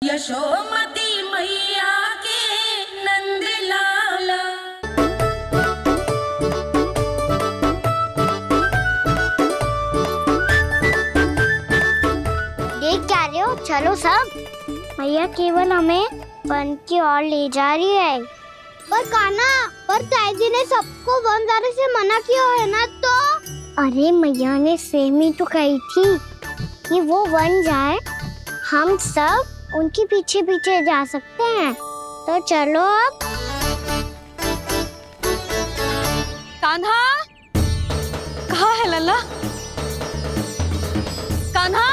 यशोमती मैया के नंद लाला। देख क्या रहे हो? चलो सब। मैया केवल हमें वन की ओर ले जा रही है। पर कान्हा, पर ताईजी ने सबको वन जाने से मना किया है ना। तो अरे मैया ने सेम ही तो कही थी कि वो वन जाए, हम सब उनके पीछे पीछे जा सकते हैं। तो चलो अब। कान्हा, कहाँ है लल्ला? कान्हा,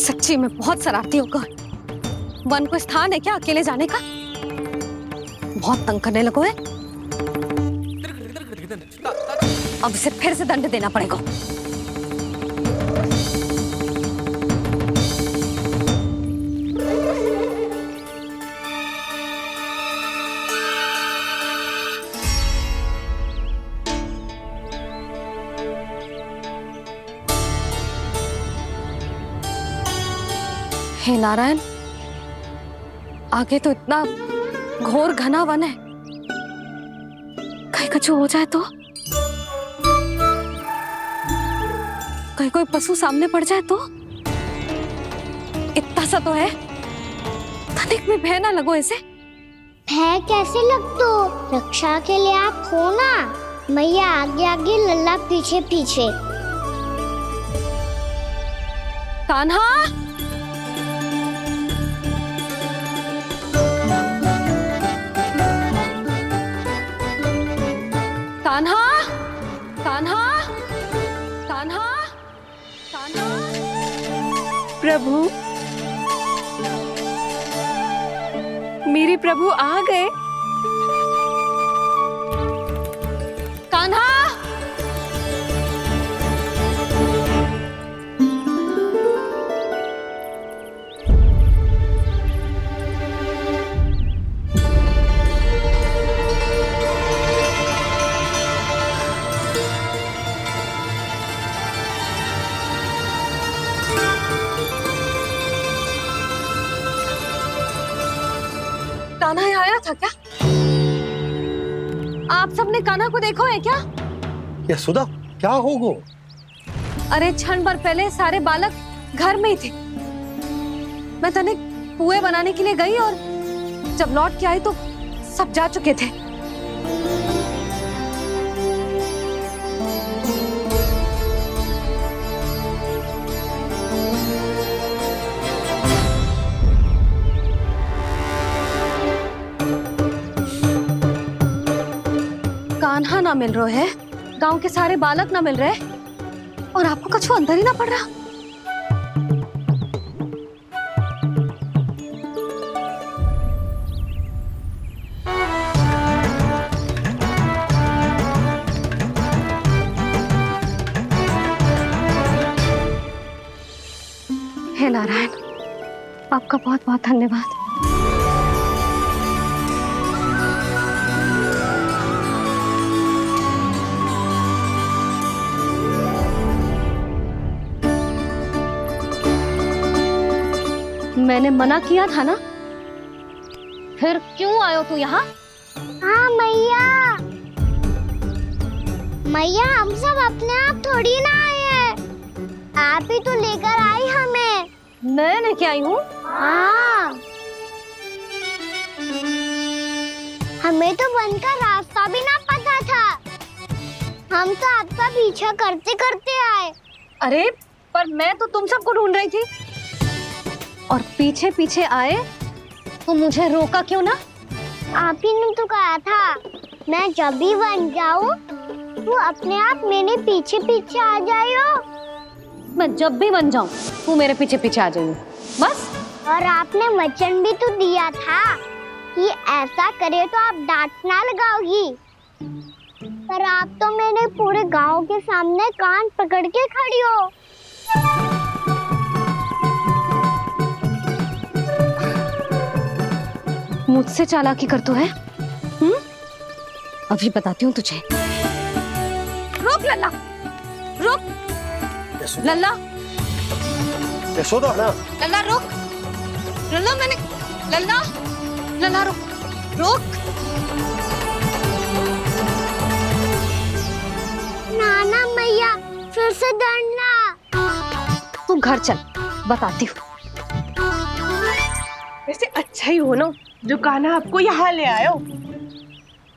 सच्ची में बहुत शरारती होगा। वन को स्थान है क्या अकेले जाने का? बहुत तंग करने लगो है। अब इसे फिर से दंड देना पड़ेगा। हे नारायण, आगे तो इतना घोर घना वन है, कहीं कुछ हो जाए तो? कहीं कोई पशु सामने पड़ जाए तो? इतना सा तो है, तनिक भी भय ना लगो इसे। भय कैसे लग तो? रक्षा के लिए आप हो ना। मैया आगे आगे, लल्ला पीछे पीछे। कान्हा, कान्हा, कान्हा, कान्हा, कान्हा। प्रभु, मेरे प्रभु आ गए। कान्हा, कान्हा यहाँ आया था क्या? आप सबने कान्हा को देखो है क्या? यशोदा, क्या हो गो? अरे क्षण भर पहले सारे बालक घर में ही थे। मैं तनिक पुए बनाने के लिए गई और जब लौट के आई तो सब जा चुके थे। कान्हा ना मिल रहे है, गांव के सारे बालक ना मिल रहे, और आपको कुछ अंदर ही ना पड़ रहा। हे नारायण, आपका बहुत बहुत धन्यवाद। मैंने मना किया था ना, फिर क्यों आयो तू यहाँ? हाँ मैया, मैया हम सब अपने आप थोड़ी ना आए हैं, आप ही तो लेकर आई हमें। मैं लेके आई हूँ? हाँ, हमें तो वन का रास्ता भी ना पता था, हम तो आपका पीछा करते करते आए। अरे पर मैं तो तुम सबको ढूंढ रही थी, और पीछे पीछे आए तो मुझे रोका क्यों ना? आप ही ने तो कहा था मैं जब भी बन जाऊं तो अपने आप मेरे पीछे पीछे आ जाइयो। मैं जब भी बन जाऊं तू मेरे पीछे पीछे आ जाइयो बस। और आपने वचन भी तो दिया था कि ऐसा करे तो आप डांट ना लगाओगी, पर आप तो मेरे पूरे गांव के सामने कान पकड़ के खड़ी हो। मुझसे चालाकी करतू है? अभी बताती हूँ तुझे। रुक लल्ला, रुक लल्ला, यशोदा ना। लल्ला रुक, लल्ला मैंने, लल्ला रुक, नाना मैया फिर से डरना। तू घर चल, बताती हूँ। वैसे अच्छा ही हो ना जो कान्हा आपको यहाँ ले आयो।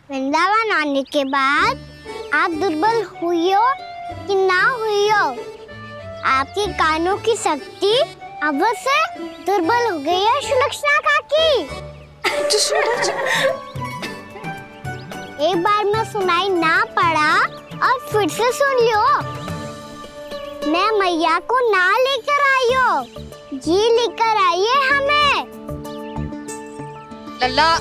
वृंदावन आने के बाद आप दुर्बल हुई हो कि ना हुई हो, आपके कानों की शक्ति अब से दुर्बल हो गई है सुलक्षणा काकी। एक बार में सुनाई ना पड़ा और फिर से सुन लियो। मैं मैया को ना लेकर आई हो, जी लेकर आई है हमें। लल्ला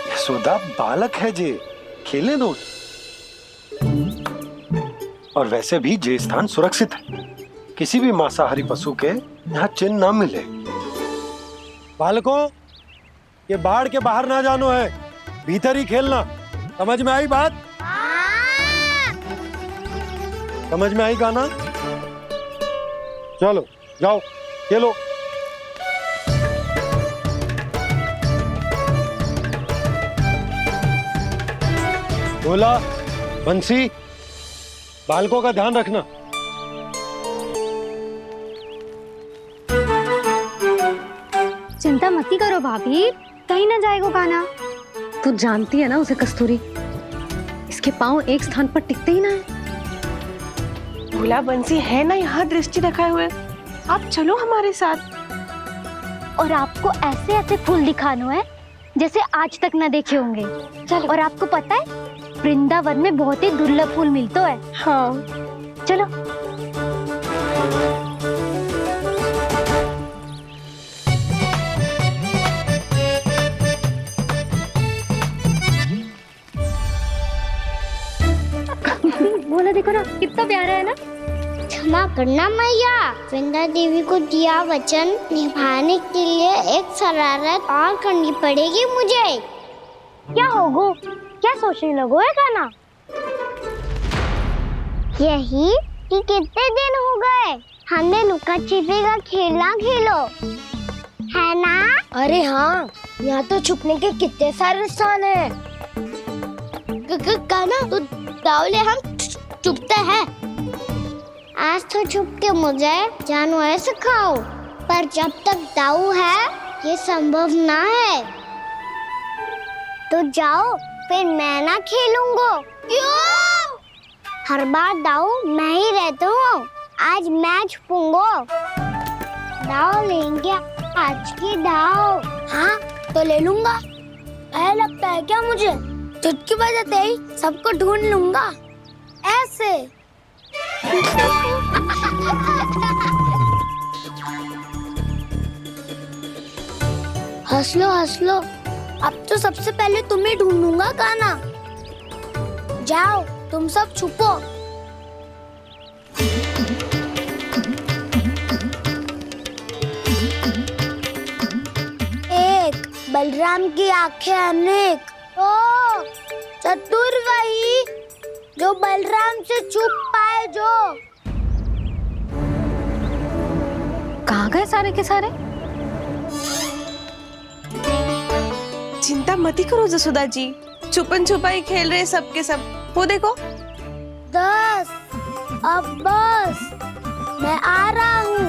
यशोदा बालक है जे, खेलने दो। और वैसे भी जे स्थान सुरक्षित है, किसी भी मांसाहारी पशु के यहाँ चिन्ह ना मिले। बालकों, ये बाढ़ के बाहर ना जानो है, भीतर ही खेलना। समझ में आई बात? समझ में आई गाना? चलो जाओ खेलो। बोला बंसी, बालकों का ध्यान रखना। चिंता मत करो भाभी, कहीं ना जाएगा कान्हा। तू जानती है ना उसे कस्तूरी, इसके पांव एक स्थान पर टिकते ही ना है। भोला बंसी है ना यहाँ दृष्टि रखाए हुए, आप चलो हमारे साथ। और आपको ऐसे ऐसे फूल दिखानो है जैसे आज तक ना देखे होंगे। चलो। और आपको पता है वृंदावन में बहुत ही दुर्लभ फूल मिलते हैं। हाँ चलो। बोला देखो ना कितना प्यारा है ना। क्षमा करना मैया, वृंदा देवी को दिया वचन निभाने के लिए एक शरारत और करनी पड़ेगी मुझे। क्या होगो? क्या सोचने लगो है कान्हा? यही कि कितने दिन हो गए हमने लुका छिपी का खेलना खेलो, है ना? अरे हाँ, यहाँ तो छुपने के कितने सारे स्थान है। कान्हा तू दावले हम छुपते हैं। आज तो छुप के मुझे जानवर सिखाओ, पर जब तक दाऊ है ये संभव ना है। तो जाओ, फिर मैं ना खेलूंगा। क्यों? हर बार दाऊ मैं ही रहता हूँ, आज मैं छुपूंगा। दाऊ लेंगे आज की दाऊ। हाँ तो ले लूंगा। ऐसा लगता है क्या मुझे? चुटकी बजाते ही सबको ढूंढ लूंगा ऐसे। हंस लो, अब तो सबसे पहले तुम्हें ढूंढूंगा कान्हा। जाओ तुम सब छुपो। एक बलराम की आंखें अनेक। ओ चतुर वही जो बलराम से छुप पाए। जो कहाँ गए सारे के सारे? चिंता मत करो जसोदा जी, छुपन छुपाई खेल रहे सब के सब। वो देखो 10 अब बस, मैं आ रहा हूँ।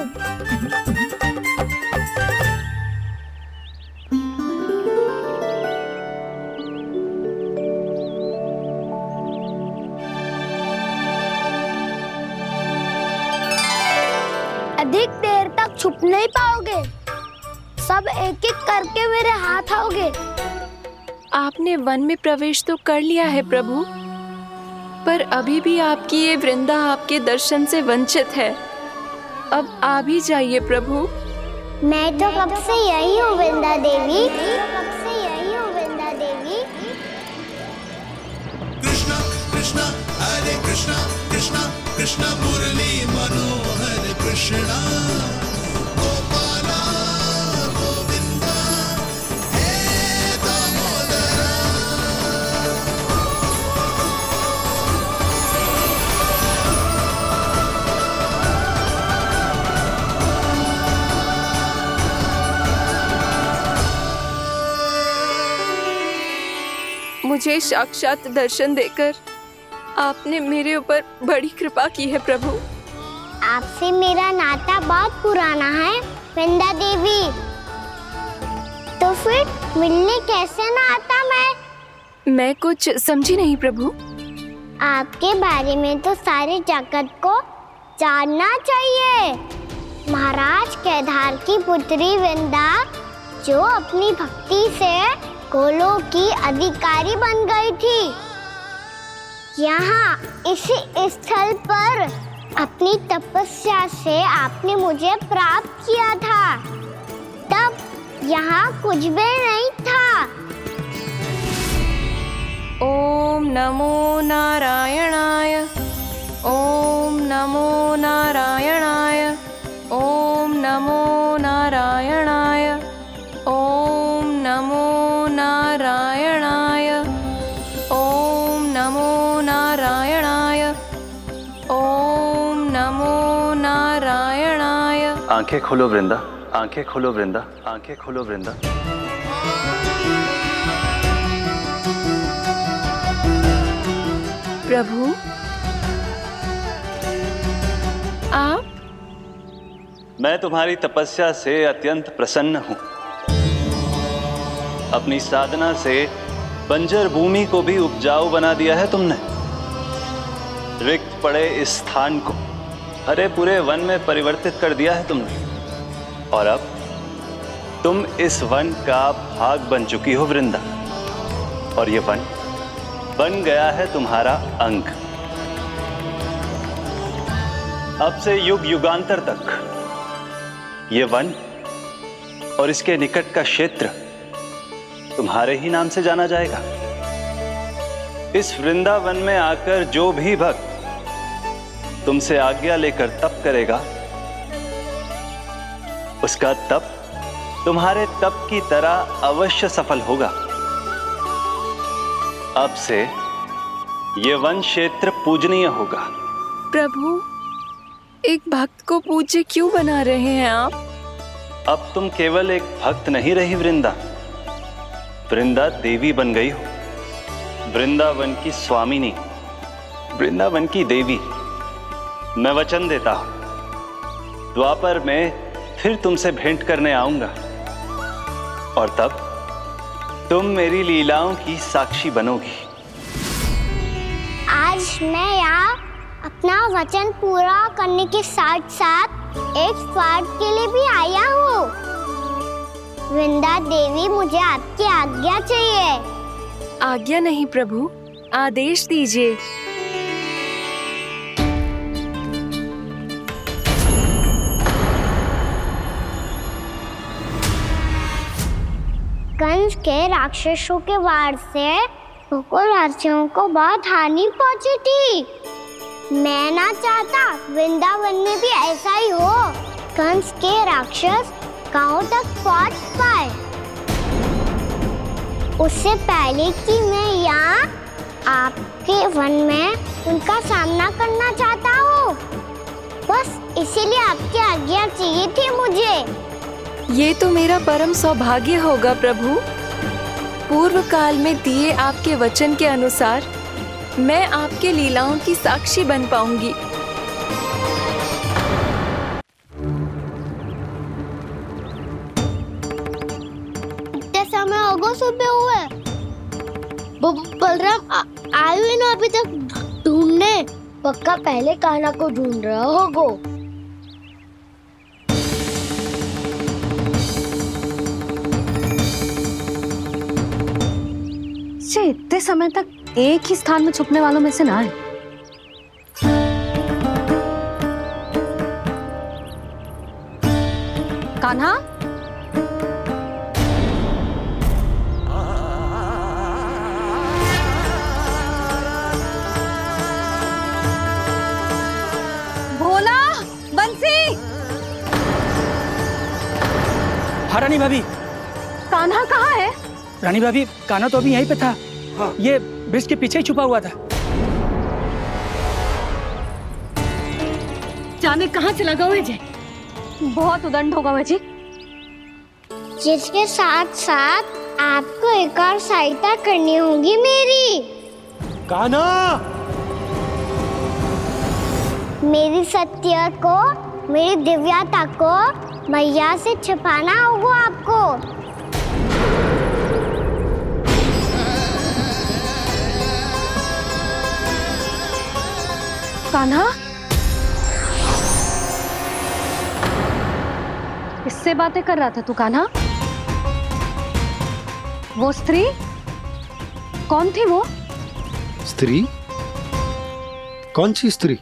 अधिक देर तक छुप नहीं पाओगे, सब एक एक करके मेरे हाथ आओगे। आपने वन में प्रवेश तो कर लिया है प्रभु, पर अभी भी आपकी ये वृंदा आपके दर्शन से वंचित है। अब आ भी जाइए प्रभु। मैं तो कब से यही हूँ वृंदा देवी। कृष्णा कृष्णा हरे कृष्णा कृष्णा कृष्णा मुरली मनोहर कृष्णा गोपाला गोविंदा मुझे साक्षात दर्शन देकर आपने मेरे ऊपर बड़ी कृपा की है प्रभु। आपसे मेरा नाता बहुत पुराना है वृंदा देवी, तो फिर मिलने कैसे ना आता मैं कुछ समझी नहीं प्रभु। आपके बारे में तो सारे जगत को जानना चाहिए। महाराज केदार की पुत्री वृंदा जो अपनी भक्ति से गोलोक की अधिकारी बन गई थी, यहाँ इसी स्थल पर अपनी तपस्या से आपने मुझे प्राप्त किया था। तब यहाँ कुछ भी नहीं था। ओम नमो नारायणाय, ओम नमो नारायणाय, ओम नमो नारायणाय, ओम नमो नारायणाय, ओम नमो नारायणाय, ओम नमो नारायणाय। आंखें खोलो वृंदा, आंखें खोलो वृंदा, आंखें खोलो वृंदा। प्रभु आप? मैं तुम्हारी तपस्या से अत्यंत प्रसन्न हूं। अपनी साधना से बंजर भूमि को भी उपजाऊ बना दिया है तुमने। रिक्त पड़े इस स्थान को हरे पूरे वन में परिवर्तित कर दिया है तुमने, और अब तुम इस वन का भाग बन चुकी हो वृंदा, और ये वन बन गया है तुम्हारा अंग। अब से युग युगांतर तक ये वन और इसके निकट का क्षेत्र तुम्हारे ही नाम से जाना जाएगा। इस वृंदावन में आकर जो भी भक्त तुमसे आज्ञा लेकर तप करेगा, उसका तप तुम्हारे तप की तरह अवश्य सफल होगा। अब से ये वन क्षेत्र पूजनीय होगा। प्रभु, एक भक्त को पूज्य क्यों बना रहे हैं आप? अब तुम केवल एक भक्त नहीं रही वृंदा, वृंदा देवी बन गई हो। वृंदावन की स्वामिनी, वृंदावन की देवी। मैं वचन देता हूं, द्वापर में फिर तुमसे भेंट करने आऊंगा, और तब तुम मेरी लीलाओं की साक्षी बनोगी। आज मैं यहाँ अपना वचन पूरा करने के साथ साथ एक स्वार्थ के लिए भी आया हूँ। वृंदा देवी, मुझे आपकी आज्ञा चाहिए। आज्ञा नहीं प्रभु, आदेश दीजिए। कंस के राक्षसों के वार से गोकुलवासियों को बहुत हानि पहुंची थी। मैं ना चाहता वृंदावन में भी ऐसा ही हो। कंस के राक्षस गांव तक पहुंच पाए, उससे पहले कि मैं यहाँ आपके वन में उनका सामना करना चाहता हूँ। बस इसीलिए आपकी आज्ञा चाहिए थी मुझे। ये तो मेरा परम सौभाग्य होगा प्रभु। पूर्व काल में दिए आपके वचन के अनुसार मैं आपके लीलाओं की साक्षी बन पाऊंगी। इतने समय होगा सुबह हुए, बलराम आए हुए ना अभी तक ढूंढने। पक्का पहले कान्हा को ढूंढ रहा होगा। इतने समय तक एक ही स्थान में छुपने वालों में से ना है। कान्हा, भोला, बंसी। हाँ रानी भाभी। कान्हा कहाँ है? रानी भाभी, कान्हा तो अभी यहीं पे था। हाँ। ये ब्रिज के पीछे ही छुपा हुआ था। जाने कहाँ चला गया जी? बहुत उदंड होगा वह जी। जिसके साथ साथ आपको एक और सहायता करनी होगी मेरी। कान्हा, मेरी सत्य को, मेरी दिव्यता को मैया से छिपाना होगा आपको। कान्हा, किससे बातें कर रहा था तू कान्हा? वो स्त्री कौन थी? वो स्त्री? कौन सी स्त्री?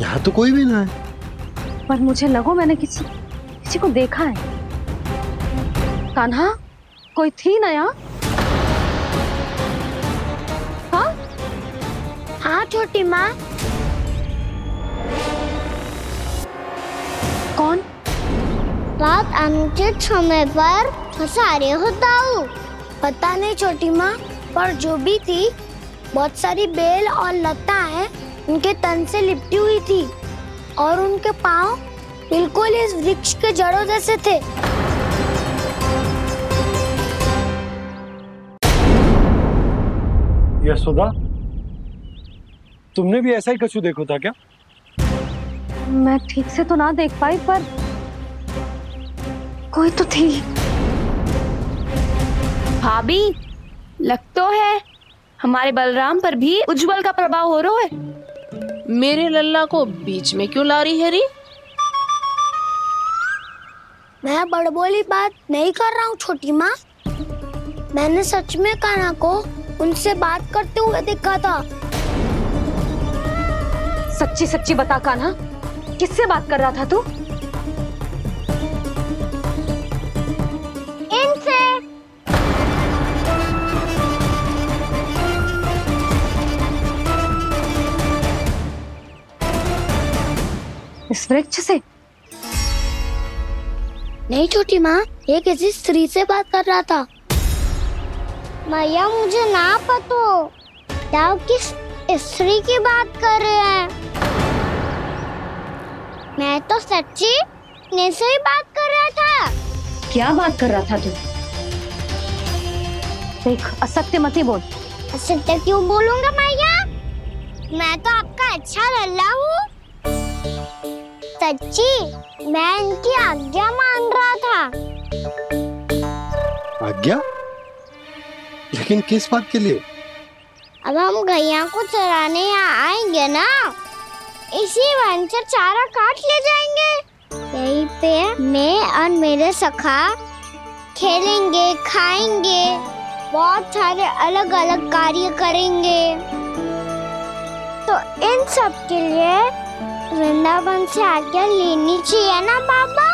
यहाँ तो कोई भी ना है। पर मुझे लगो मैंने किसी को देखा है। कान्हा, कोई थी ना यहाँ? हाँ? हाँ छोटी माँ। कौन? रात अनुचित समय पर फंसारे होता हूँ। पता नहीं छोटी माँ, पर जो भी थी बहुत सारी बेल और लताएं उनके तन से लिपटी हुई थी और उनके पाँव बिल्कुल इस वृक्ष के जड़ों जैसे थे। यशोदा, तुमने भी ऐसा ही कछु देखो था क्या? मैं ठीक से तो ना देख पाई, पर कोई तो थी। भाभी, लग तो है हमारे बलराम पर भी उज्जवल का प्रभाव हो रहा है। मेरे लल्ला को बीच में क्यों ला रही है री? मैं बड़बोली बात नहीं कर रहा हूँ छोटी माँ। मैंने सच में कान्हा को उनसे बात करते हुए देखा था। सच्ची सच्ची बता कान्हा, किससे बात कर रहा था तू? इनसे। इस वृक्ष से? नहीं छोटी माँ, ये किसी स्त्री से बात कर रहा था। मैया मुझे ना पतो दाव किस स्त्री की बात कर रहे हैं। मैं तो सच्ची ने से ही बात कर रहा था। क्या बात कर रहा था तू? देख, असत्य मत ही बोल। असत्य क्यों बोलूंगा मैया? मैं तो आपका अच्छा लल्ला हूँ। सच्ची मैं इनकी आज्ञा मान रहा था। आज्ञा? लेकिन किस बात के लिए? अब हम गैया को चराने यहाँ आएंगे ना, इसी वन से चारा काट ले जाएंगे। यहीं पे मैं और मेरे सखा खेलेंगे, खाएंगे, बहुत सारे अलग अलग कार्य करेंगे। तो इन सब के लिए वृंदावन से आज्ञा लेनी चाहिए ना बाबा?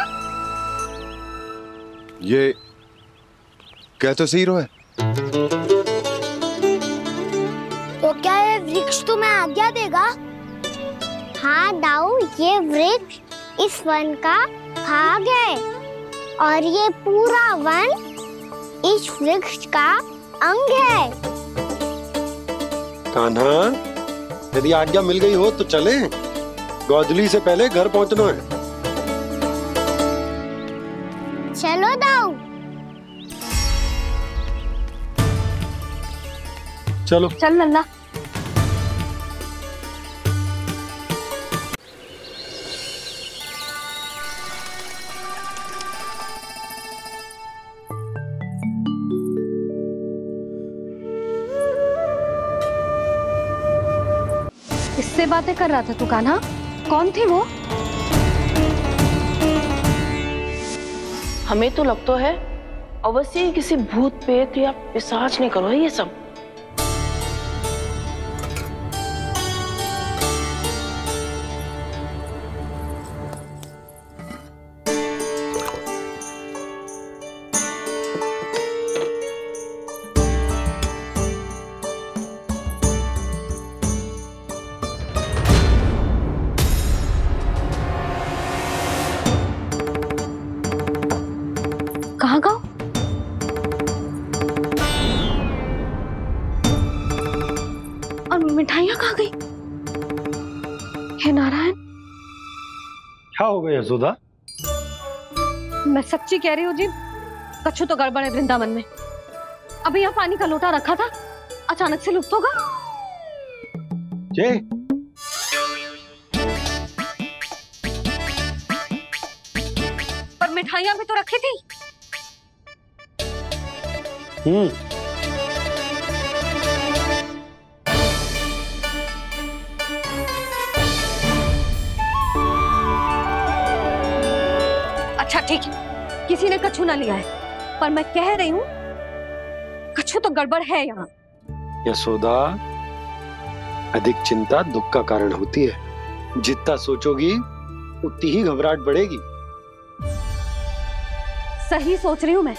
ये क्या तो सही रो है। तो क्या ये वृक्ष तुम्हें आज्ञा देगा? हाँ दाऊ, ये वृक्ष इस वन का भाग है और ये पूरा वन इस वृक्ष का अंग है। कान्हा, यदि आज्ञा मिल गई हो तो चले। गोधूली से पहले घर पहुंचना है। चलो दाऊ। चलो चल लल्ला। किससे बातें कर रहा था तू कान्हा? कौन थी वो? हमें तो लगता है अवश्य ही किसी भूत प्रेत या पिशाच ने करो ये सब। कहाँ गाँव? और मिठाइयाँ कहाँ गई? हे हे नारायण, क्या हो गया यशोदा? मैं सच्ची कह रही हूँ जी, कछु तो गड़बड़ है वृंदावन में। अभी यहाँ पानी का लोटा रखा था, अचानक से लुप्त होगा। जय, पर मिठाइयाँ भी तो रखी थी। अच्छा ठीक है, किसी ने कछु ना लिया है, पर मैं कह रही हूँ कछु तो गड़बड़ है यहाँ। यशोदा, अधिक चिंता दुख का कारण होती है। जितना सोचोगी उतनी ही घबराहट बढ़ेगी। सही सोच रही हूँ मैं।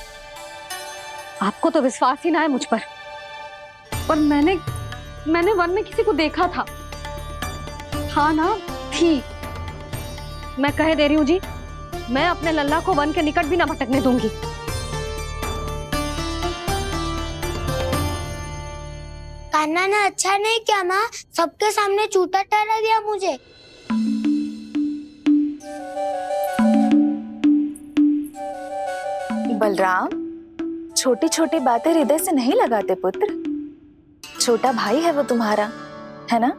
आपको तो विश्वास ही ना है मुझ पर मैंने वन में किसी को देखा था। हाँ ना, थी। मैं कह दे रही हूँ जी, मैं अपने लल्ला को वन के निकट भी ना भटकने दूंगी। कान्हा ने अच्छा नहीं किया माँ, सबके सामने झूठा ठहरा दिया मुझे। बलराम, छोटी छोटी बातें हृदय से नहीं लगाते पुत्र। छोटा भाई है वो तुम्हारा, है ना?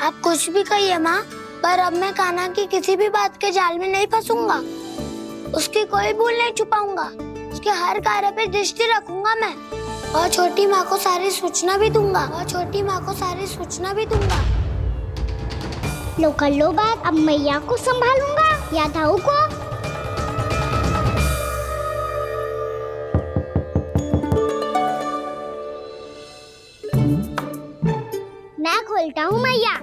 आप कुछ भी कहिए माँ, पर अब मैं कान्हा की किसी भी बात के जाल में नहीं फंसूंगा। उसकी कोई भूल नहीं छुपाऊंगा। उसके हर कार्य पे दृष्टि रखूंगा मैं, और छोटी माँ को सारी सूचना भी दूंगा। लो कर लो बात, अब मैया को संभालूंगा या दाऊ को। मैं खोलता हूँ मैया।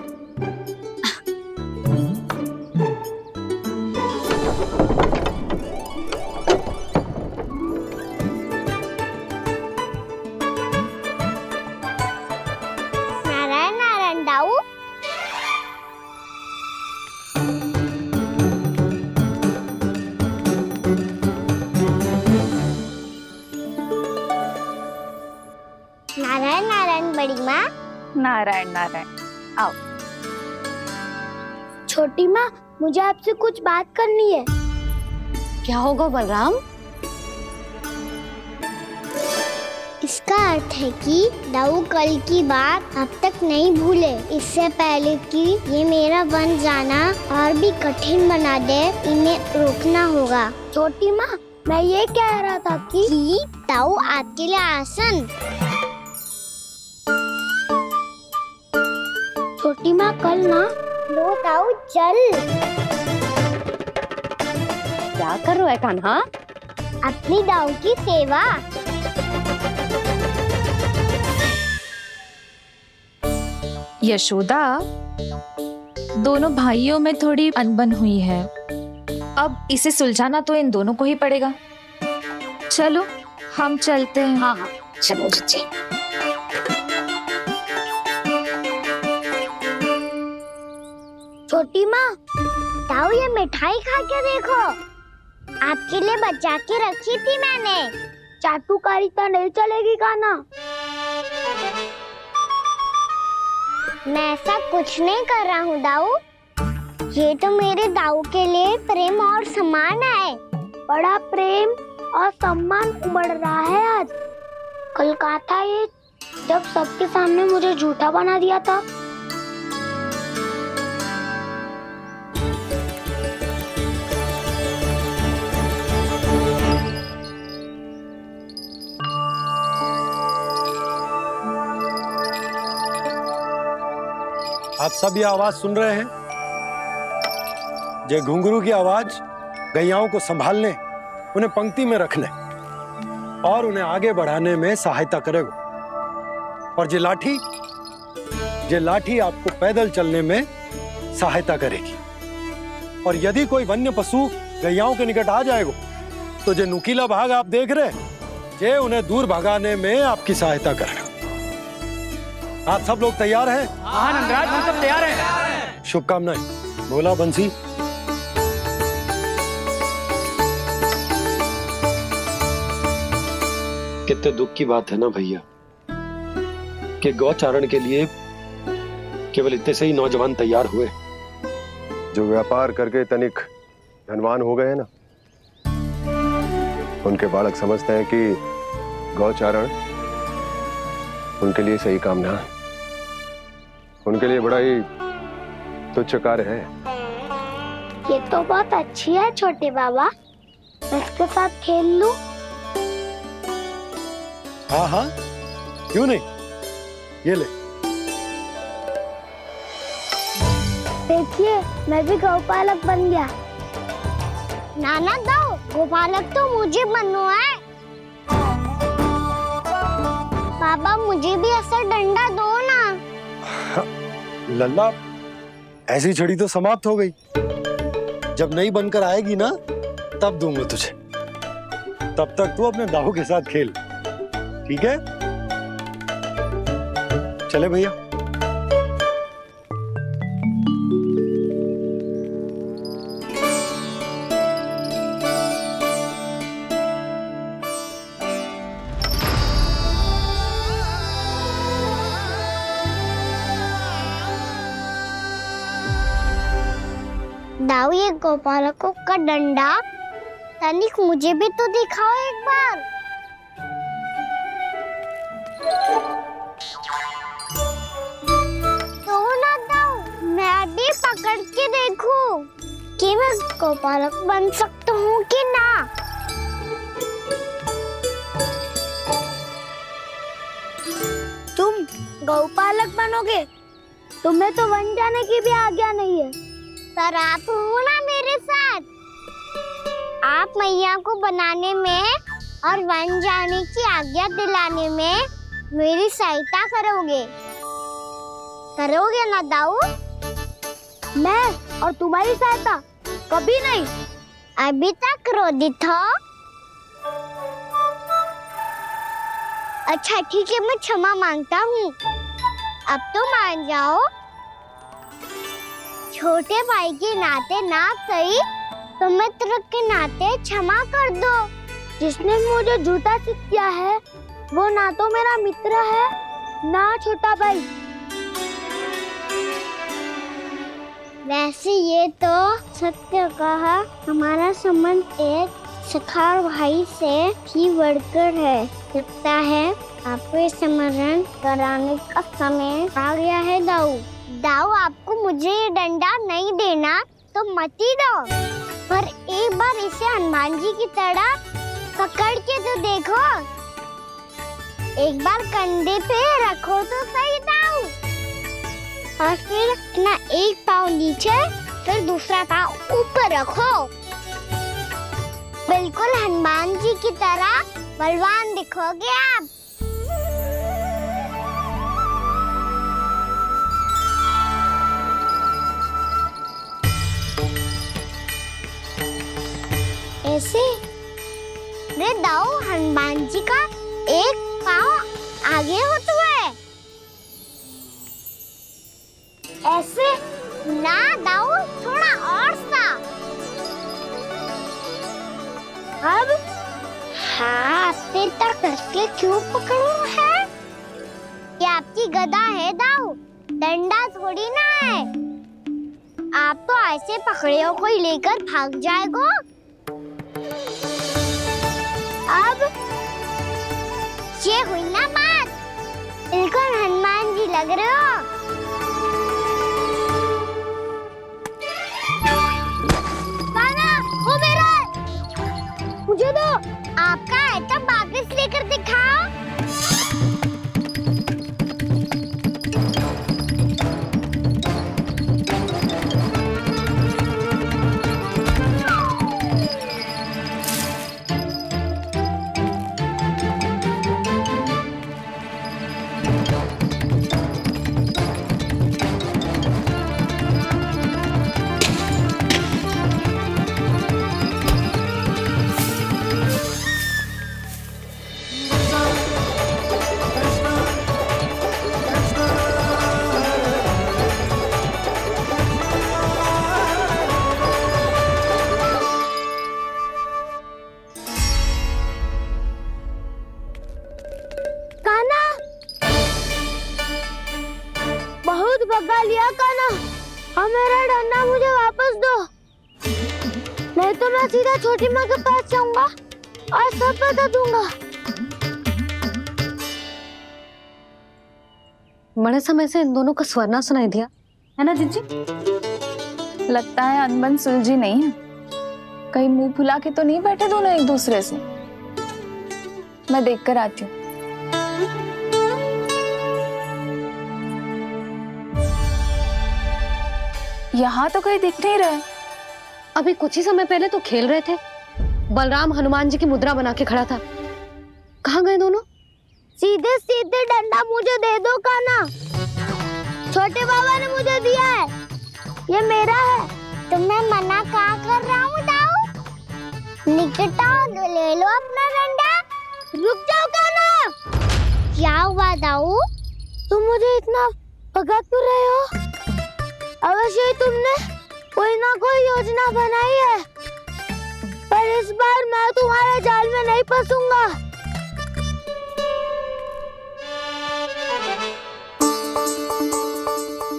नारायण नारायण दाऊ। नारायण नारायण बड़ी माँ। नारायण नारायण, आओ। छोटी माँ, मुझे आपसे कुछ बात करनी है। क्या होगा बलराम? इसका अर्थ है कि दाऊ कल की बात अब तक नहीं भूले। इससे पहले कि ये मेरा वन जाना और भी कठिन बना दे, इन्हें रोकना होगा। छोटी माँ, मैं ये कह रहा था कि दाऊ आपके लिए आसन। छोटी माँ, कल ना लो दाऊ चल। क्या कर रहा है कान्हा? अपनी दाऊ की सेवा। यशोदा, दोनों भाइयों में थोड़ी अनबन हुई है। अब इसे सुलझाना तो इन दोनों को ही पड़ेगा। चलो हम चलते हैं। हाँ हाँ, चलो जी। छोटी माँ, दाऊ ये मिठाई खा के देखो। आपके लिए बचा के रखी थी मैंने। चाटुकारिता नहीं चलेगी कान्हा। मैं ऐसा कुछ नहीं कर रहा हूँ दाऊ। ये तो मेरे दाऊ के लिए प्रेम और सम्मान है। बड़ा प्रेम और सम्मान उमड़ रहा है आज। कल कहा था ये, जब सबके सामने मुझे झूठा बना दिया था। आप सब ये आवाज सुन रहे हैं? ये घुंघरू की आवाज गैयाओं को संभालने, उन्हें पंक्ति में रखने और उन्हें आगे बढ़ाने में सहायता करेगा। और ये लाठी आपको पैदल चलने में सहायता करेगी। और यदि कोई वन्य पशु गैयाओं के निकट आ जाएगा तो जो नुकीला भाग आप देख रहे हैं, ये उन्हें दूर भगाने में आपकी सहायता करेगा। आप सब लोग तैयार हैं? हाँ नंदराज, हम सब तैयार हैं। शुभकामनाएं। बोला बंसी। कितने दुख की बात है ना भैया कि गौचारण के लिए केवल इतने से ही नौजवान तैयार हुए जो व्यापार करके तनिक धनवान हो गए हैं ना, उनके बालक समझते हैं कि गौचारण उनके लिए सही काम ना है, उनके लिए बड़ा ही तुच्छ कार्य है। ये तो बहुत अच्छी है छोटे बाबा, मैं इसके साथ खेल लूं? हाँ हाँ, क्यों नहीं, ये ले। देखिए मैं भी गौपालक बन गया। नाना दो, गौपालक तो मुझे बनना है। पापा मुझे भी ऐसा डंडा दो ना। लल्ला, ऐसी छड़ी तो समाप्त हो गई, जब नई बनकर आएगी ना तब दूंगा तुझे। तब तक तू अपने दाऊ के साथ खेल, ठीक है? चले भैया। दाऊ, ये गोपालकों का डंडा तनिक मुझे भी तो दिखाओ एक बार। तो ना दाऊ, मैं भी पकड़ के देखूं कि मैं गोपालक बन सकता हूँ कि ना। तुम गौपालक बनोगे? तुम्हें तो वन जाने की भी आज्ञा नहीं है। पर आप हो ना मेरे साथ, आप मैया को बनाने में और वन जाने की आज्ञा दिलाने में मेरी सहायता करोगे, करोगे ना दाऊ? मैं और तुम्हारी सहायता कभी नहीं। अभी तक क्रोधित हो? अच्छा ठीक है, मैं क्षमा मांगता हूँ, अब तो मान जाओ। छोटे भाई के नाते ना सही तो मित्र के नाते क्षमा कर दो। जिसने मुझे झूठा सिख किया है वो ना तो मेरा मित्र है ना छोटा भाई। वैसे ये तो सत्य कहा, हमारा संबंध एक सखार भाई से भी बढ़कर है। लगता है आपको स्मरण कराने का समय आ गया है दाऊ। दाऊ, आपको मुझे ये डंडा नहीं देना तो मत ही दो, पर एक बार इसे हनुमान जी की तरह पकड़ के तो देखो। एक बार कंधे पे रखो तो सही दाऊ, और फिर अपना एक पाँव नीचे फिर दूसरा पाँव ऊपर रखो। बिल्कुल हनुमान जी की तरह बलवान दिखोगे आप। ऐसे रे दाऊ, हनुमान जी का एक पाँव आगे होता है। ऐसे ना दाऊ, थोड़ा और सा। अब हाथ पे तक कसके क्यों पकड़ू है? ये आपकी गदा है दाऊ, डंडा थोड़ी ना है। आप तो ऐसे पकड़ियों को लेकर भाग जाएगो। अब ये हुई ना बात, बिल्कुल हनुमान जी लग रहे हो। कान्हा, वो मेरा है, मुझे दो। आपका आइटम वापस लेकर दिखाओ। अब मेरा डंडा मुझे वापस दो, नहीं तो मैं सीधा छोटी माँ के पास जाऊंगा और सब बता दूंगा। बड़े समय से इन दोनों का स्वर ना सुनाई दिया, है ना जीजी? लगता है अनबन सुलझी नहीं है। कहीं मुंह फुला के तो नहीं बैठे दोनों एक दूसरे से। मैं देख कर आती हूँ। यहाँ तो कहीं दिख नहीं रहे। अभी कुछ ही समय पहले तो खेल रहे थे। बलराम हनुमान जी की मुद्रा बना के खड़ा था। कहाँ गए दोनों? सीधे सीधे डंडा मुझे दे दो कान्हा। छोटे बाबा ने मुझे दिया है, ये मेरा है। तुम्हें मना कहाँ कर रहा हूँ दाऊ? निकट आओ, ले लो अपना डंडा। रुक जाओ कान्हा। क्या हुआ दाऊ? तुम मुझे इतना भगा क्यों रहे हो? अवश्य ही तुमने कोई ना कोई योजना बनाई है, पर इस बार मैं तुम्हारे जाल में नहीं फंसूंगा।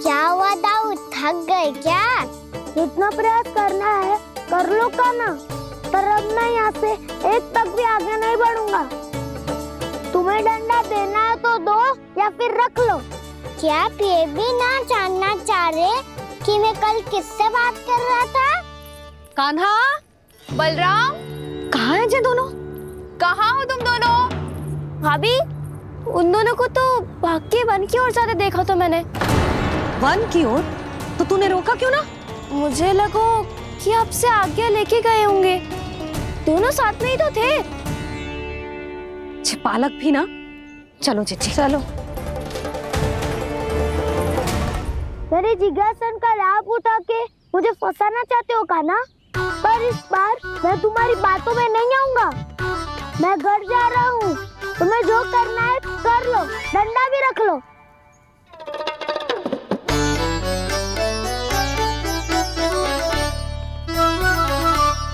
क्या हुआ दाऊ, थक गए क्या? इतना प्रयास करना है कर लो कान्हा, पर अब मैं यहाँ से एक तक भी आगे नहीं बढ़ूंगा। तुम्हें डंडा देना है तो दो या फिर रख लो। क्या आप ये भी ना जानना चाह रहे कि मैं कल किससे बात कर रहा था? कान्हा, बलराम, कहाँ हैं ये दोनों? कहाँ हो तुम दोनों? भाभी, उन दोनों को तो भाग के वन की ओर जाते देखा तो मैंने। वन की ओर? तो तूने रोका क्यों ना? मुझे लगा कि आपसे आगे लेके गए होंगे। दोनों साथ में ही तो थे। पालक भी ना। चलो जीजी चलो। मेरे जिज्ञासन का लाभ उठा के मुझे फंसाना चाहते हो कान्हा, पर इस बार मैं तुम्हारी बातों में नहीं आऊंगा। मैं घर जा रहा हूँ, तुम्हें जो करना है कर लो, डंडा भी रख लो।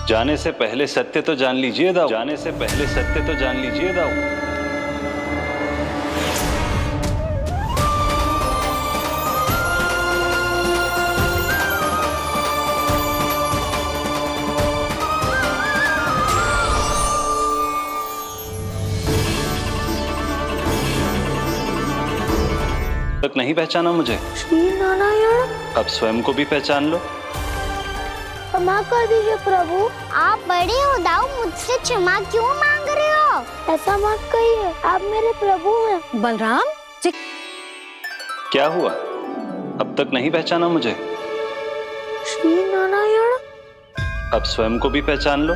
जाने से पहले सत्य तो जान लीजिए दाऊ। जाने से पहले सत्य तो जान लीजिए दाऊ। तक नहीं पहचाना मुझे? श्री नारायण। अब स्वयं को भी पहचान लो। क्षमा कर दीजिए प्रभु। आप बड़े हो दाऊ, मुझसे क्षमा क्यों मांग रहे हो? ऐसा मत कहिए, आप मेरे प्रभु हैं। बलराम, क्या हुआ? अब तक नहीं पहचाना मुझे? श्री नारायण। अब स्वयं को भी पहचान लो।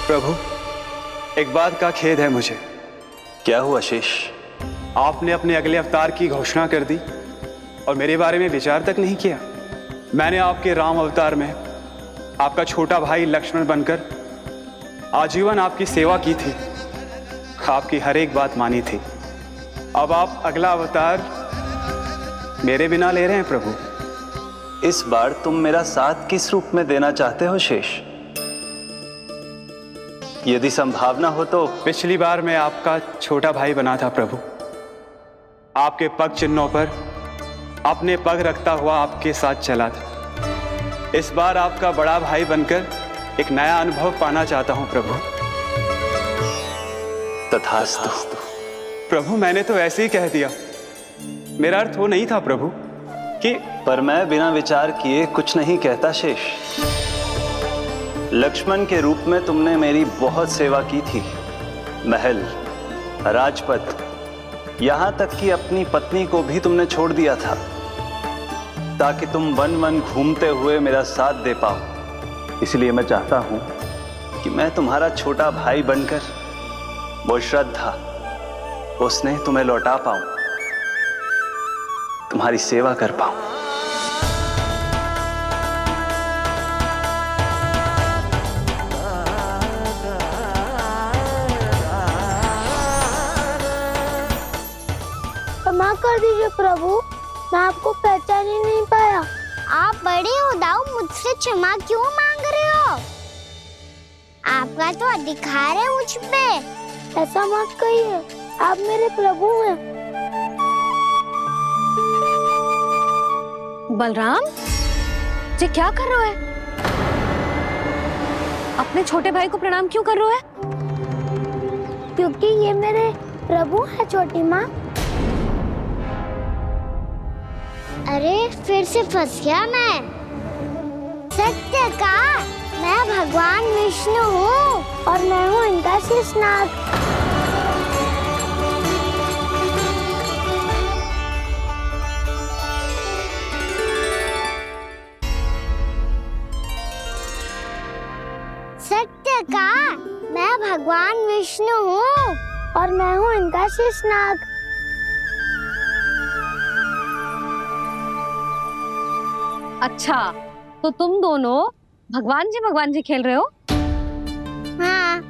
प्रभु, एक बात का खेद है मुझे। क्या हुआ शेष? आपने अपने अगले अवतार की घोषणा कर दी और मेरे बारे में विचार तक नहीं किया। मैंने आपके राम अवतार में आपका छोटा भाई लक्ष्मण बनकर आजीवन आपकी सेवा की थी, आपकी हर एक बात मानी थी। अब आप अगला अवतार मेरे बिना ले रहे हैं प्रभु। इस बार तुम मेरा साथ किस रूप में देना चाहते हो शेष? यदि संभावना हो तो। पिछली बार मैं आपका छोटा भाई बना था प्रभु, आपके पग चिन्हों पर अपने पग रखता हुआ आपके साथ चला था। इस बार आपका बड़ा भाई बनकर एक नया अनुभव पाना चाहता हूं प्रभु। तथास्तु। प्रभु, मैंने तो ऐसे ही कह दिया, मेरा अर्थ वो नहीं था प्रभु कि। पर मैं बिना विचार किए कुछ नहीं कहता शेष। लक्ष्मण के रूप में तुमने मेरी बहुत सेवा की थी। महल, राजपथ, यहां तक कि अपनी पत्नी को भी तुमने छोड़ दिया था ताकि तुम वन वन घूमते हुए मेरा साथ दे पाओ। इसलिए मैं चाहता हूं कि मैं तुम्हारा छोटा भाई बनकर वो श्रद्धा, वो स्नेह तुम्हें लौटा पाऊं, तुम्हारी सेवा कर पाऊं। कर दीजिए प्रभु, मैं आपको पहचान ही नहीं पाया। आप बड़े हो दाऊ, मुझसे क्षमा क्यों मांग रहे हो? आपका तो अधिकार है मुझ पे। ऐसा मत कहिए, आप मेरे प्रभु हैं। बलराम, ये क्या कर रहे हो? अपने छोटे भाई को प्रणाम क्यों कर रहे हो? क्योंकि ये मेरे प्रभु है छोटी माँ। अरे फिर से फंस गया मैं। सत्य का मैं भगवान विष्णु हूँ और मैं हूँ इनका शेषनाग। सत्य का मैं भगवान विष्णु हूँ और मैं हूँ इनका शेषनाग। अच्छा, तो तुम दोनों भगवान जी खेल रहे हो? हाँ।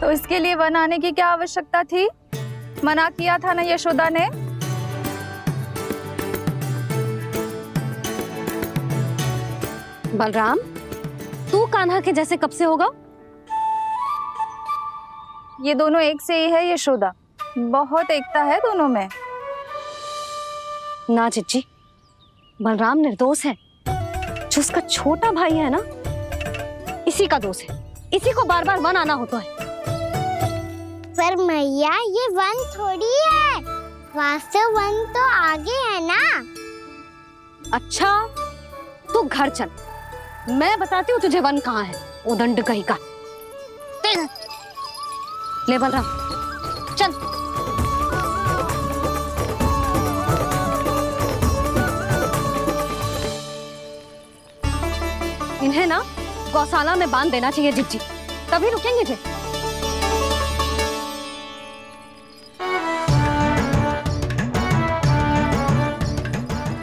तो इसके लिए वन आने की क्या आवश्यकता थी? मना किया था ना यशोदा ने। बलराम, तू कान्हा के जैसे कब से होगा? ये दोनों एक से ही है यशोदा, बहुत एकता है दोनों में। ना चिच्ची, बलराम निर्दोष है। जो उसका छोटा भाई है ना, इसी का दोष है। इसी को बार बार वन आना होता है। पर मैया, ये वन थोड़ी है, वास्तव वन तो आगे है ना। अच्छा, तू घर चल, मैं बताती हूँ तुझे वन कहाँ है। उदंड कहीं का। ले बलराम, चल। इन्हें ना गौशाला में बांध देना चाहिए जिज्जी, तभी रुकेंगे जे।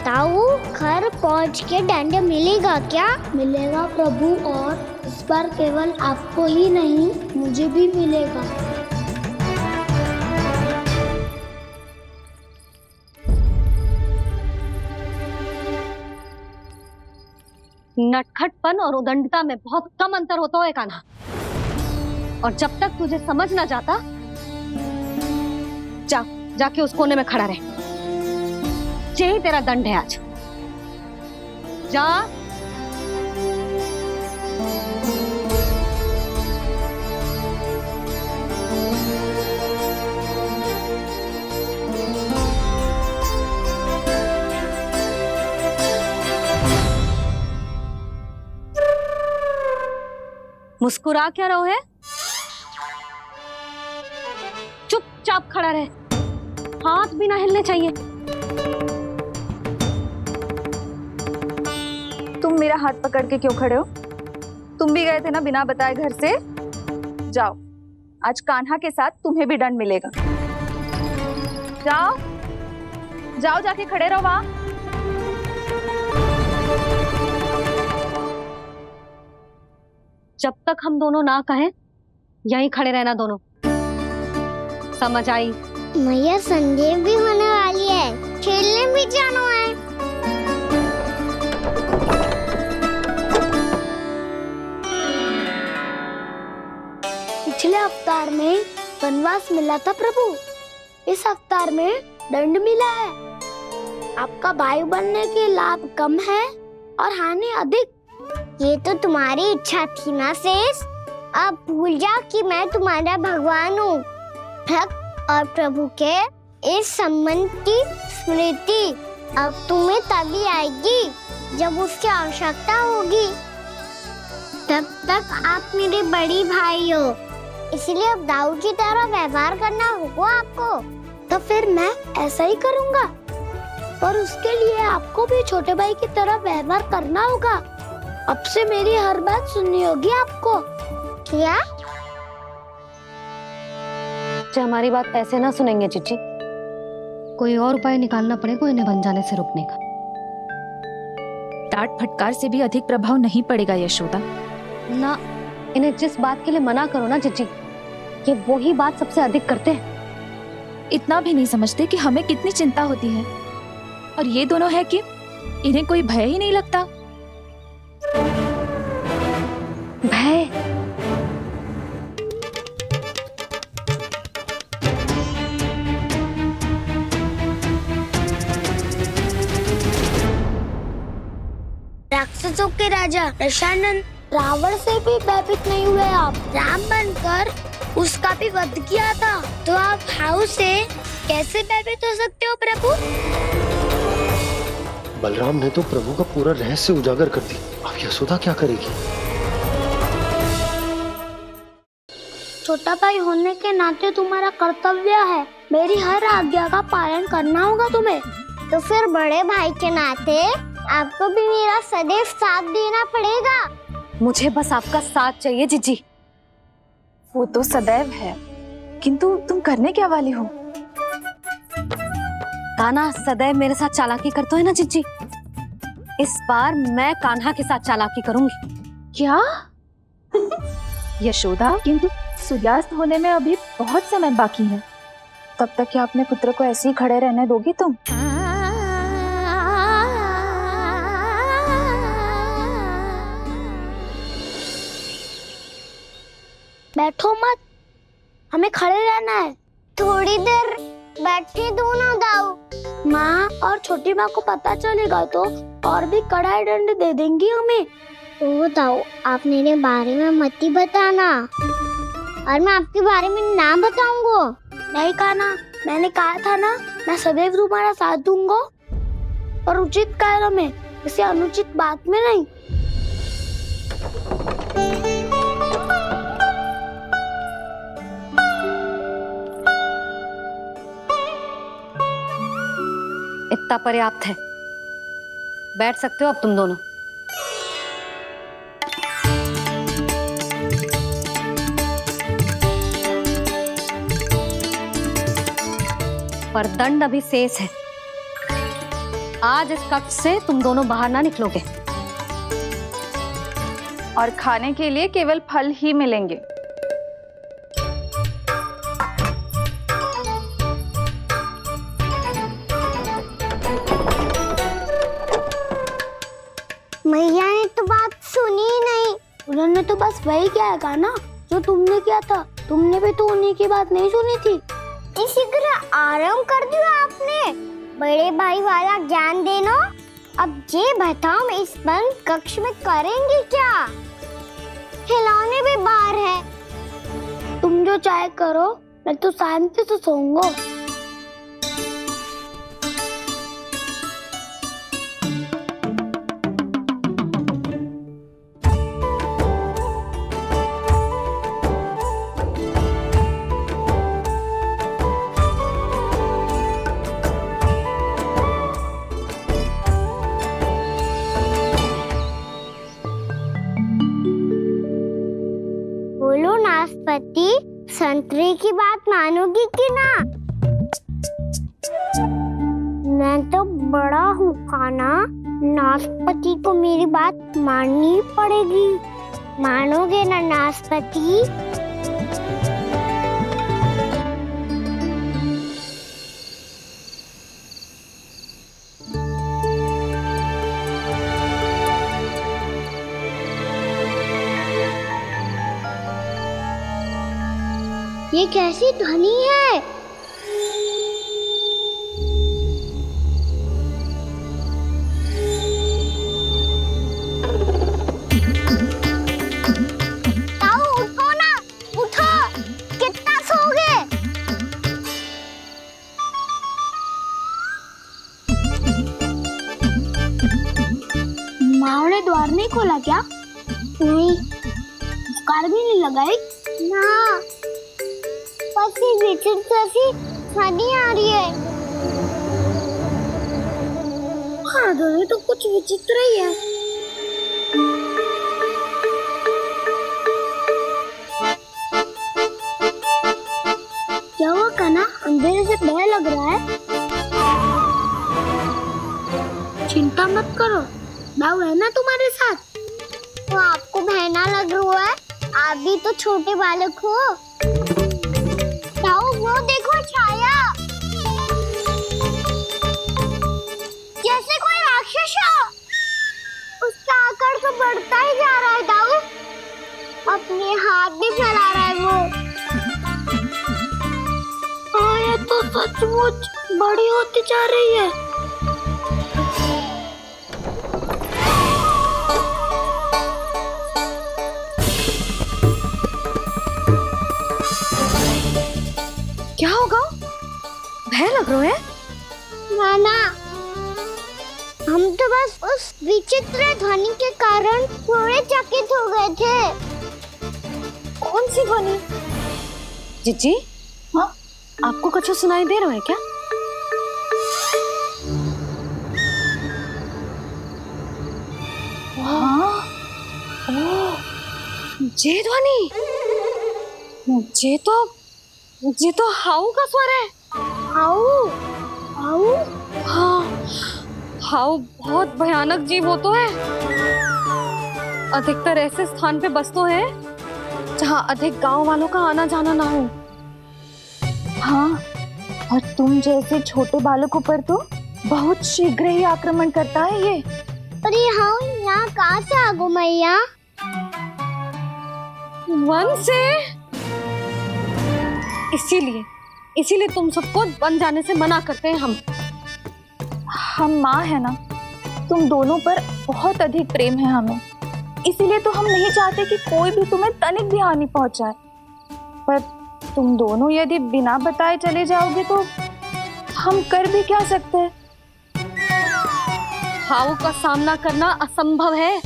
ताऊ, घर पहुँच के दंड मिलेगा क्या? मिलेगा प्रभु, और इस बार केवल आपको ही नहीं, मुझे भी मिलेगा। नटखटपन और उदंडता में बहुत कम अंतर होता है कान्हा, और जब तक तुझे समझ ना जाता, जाके उस कोने में खड़ा रहे। यही तेरा दंड है आज। जा। मुस्कुरा क्या रहो है? चुपचाप खड़ा रहे, हाथ भी ना हिलने चाहिए। तुम मेरा हाथ पकड़ के क्यों खड़े हो? तुम भी गए थे ना बिना बताए घर से। जाओ, आज कान्हा के साथ तुम्हें भी दंड मिलेगा। जाओ जाओ, जाके खड़े रहो वहां। जब तक हम दोनों ना कहें, यहीं खड़े रहना दोनों। समझ आई? मैया, संध्या भी होने वाली है, खेलने भी जाना है। पिछले अवतार में वनवास मिला था प्रभु, इस अवतार में दंड मिला है। आपका भाई बनने के लाभ कम है और हानि अधिक। ये तो तुम्हारी इच्छा थी ना शेष। अब भूल जा कि मैं तुम्हारा भगवान हूँ। भक्त और प्रभु के इस संबंध की स्मृति अब तुम्हें तभी आएगी जब उसकी आवश्यकता होगी। तब तक आप मेरे बड़ी भाई हो, इसलिए अब दाऊ की तरह व्यवहार करना होगा आपको। तो फिर मैं ऐसा ही करूँगा, पर उसके लिए आपको भी छोटे भाई की तरह व्यवहार करना होगा। अब से मेरी हर बात सुननी होगी आपको। क्या? हमारी बात ऐसे ना सुनेंगे चिच्ची, कोई और उपाय निकालना पड़ेगा इन्हें बन जाने से रोकने का। डांट फटकार से भी अधिक प्रभाव नहीं पड़ेगा यशोदा। ना, इन्हें जिस बात के लिए मना करो ना चिच्ची, ये वही बात सबसे अधिक करते हैं। इतना भी नहीं समझते कि हमें कितनी चिंता होती है। और ये दोनों है कि इन्हें कोई भय ही नहीं लगता। भय? राक्षसों के राजा दशानन रावण से भी भयभीत नहीं हुए आप। राम बनकर उसका भी वध किया था, तो आप हाउ से कैसे भयभीत हो सकते हो प्रभु? बलराम ने तो प्रभु का पूरा रहस्य उजागर कर दी। अब यशोदा क्या करेगी? छोटा भाई होने के नाते तुम्हारा कर्तव्य है, मेरी हर आज्ञा का पालन करना होगा तुम्हें। तो फिर बड़े भाई के नाते आपको भी मेरा सदैव साथ देना पड़ेगा। मुझे बस आपका साथ चाहिए जीजी। वो तो सदैव है, किंतु तुम करने क्या वाली हो? कान्हा सदैव मेरे साथ चालाकी करता है ना जीजी। इस बार मैं कान्हा के साथ चालाकी करूंगी। क्या? यशोदा, किंतु सूर्यास्त होने में अभी बहुत समय बाकी है। तब तक क्या अपने पुत्र को ऐसे ही खड़े रहने दोगी तुम? बैठो मत, हमें खड़े रहना है। थोड़ी देर बैठे दो ना दाऊ। माँ और छोटी माँ को पता चलेगा तो और भी कड़ा दंड दे देंगी हमें। ओ दाऊ, आप मेरे बारे में मत ही बताना, और मैं आपके बारे में ना बताऊंगा। नहीं कान्हा, मैंने कहा था ना, मैं सदैव तुम्हारा साथ दूंगा, पर उचित कार्य में, किसी अनुचित बात में नहीं। इतना पर्याप्त है, बैठ सकते हो अब तुम दोनों। पर दंड अभी शेष है। आज इस कक्ष से तुम दोनों बाहर ना निकलोगे, और खाने के लिए केवल फल ही मिलेंगे। मैया ने तो बात सुनी ही नहीं। उन्होंने तो बस वही किया ना जो तुमने किया था। तुमने भी तो उन्हीं की बात नहीं सुनी थी। इसी तरह आराम कर दिया आपने। बड़े भाई वाला ज्ञान देना। अब ये बताओ, मैं इस बंद कक्ष में करेंगे क्या? खिलौने भी बाहर है। तुम जो चाहे करो, मैं तो शांति से सोऊंगा। नाशपाती, संतरे की बात मानोगी कि ना? मैं तो बड़ा हूँ कान्हा, नाशपाती को मेरी बात माननी पड़ेगी। मानोगे ना नाशपाती? ये कैसी ध्वनि है? ताऊ उठो ना, उठो, कितना सोओगे? माँ ने द्वार नहीं खोला क्या? नहीं। कार भी नहीं लगाई? ना। नदी आ रही है। हाँ, दोनों तो कुछ विचित्र ही है। क्या हुआ कान्हा? अंधेरे से भय लग रहा है। चिंता मत करो, दाऊ है ना तुम्हारे साथ। तो आपको भय ना लग रहा है? आप भी तो छोटे बालक हो। वो देखो छाया। वर्षा। उसका आकार तो बढ़ता ही जा रहा है दाऊ। अपने हाथ भी फैला रहा है वो। हाँ, ये तो सचमुच बड़ी होती जा रही है। क्या होगा? भय लग रहा है? नाना, हम तो बस उस विचित्र ध्वनि के कारण थोड़े चकित हो गए थे। कौन सी ध्वनि? जीजी, हाँ, आपको कुछ सुनाई दे रहा है क्या? हाँ, ओह, ये ध्वनि, ये तो हाउ का स्वर है। हाउ? हाउ? हाँ, हाउ बहुत भयानक जीव हो तो है। अधिकतर ऐसे स्थान पे बसते हैं जहाँ अधिक गांव वालों का आना जाना ना हो। हाँ, और तुम जैसे छोटे बालकों पर तो बहुत शीघ्र ही आक्रमण करता है ये। पर ये हाउ यहाँ कहाँ से आ गो मैया? वन से। इसीलिए तुम सबको वन जाने से मना करते हैं हम माँ है ना, तुम दोनों पर बहुत अधिक प्रेम है हमें, इसीलिए तो हम नहीं चाहते कि कोई भी तुम्हें तनिक भी हानि पहुंचाए। पर तुम दोनों यदि बिना बताए चले जाओगे तो हम कर भी क्या सकते हैं? हाउ का सामना करना असंभव है,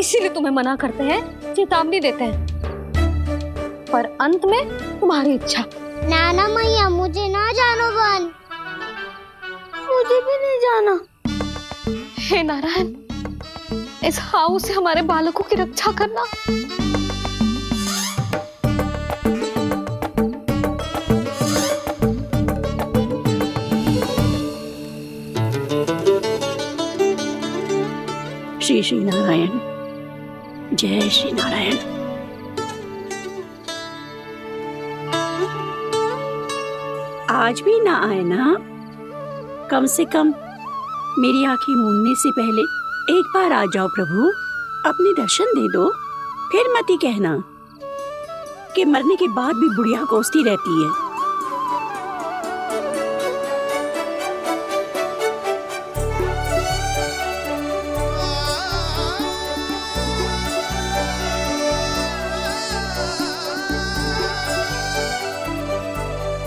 इसीलिए तुम्हें मना करते हैं, चेतावनी देते हैं। पर अंत में तुम्हारी इच्छा। नाना मैया, मुझे ना जानो वन। मुझे भी नहीं जाना। हे नारायण, इस हाउ से हमारे बालकों की रक्षा करना। श्री श्री नारायण, जय श्री नारायण। आज भी ना आए ना? कम से कम मेरी आंखें मूंदने से पहले एक बार आ जाओ प्रभु, अपने दर्शन दे दो। फिर मत ही कहना कि मरने के बाद भी बुढ़िया कोसती रहती है।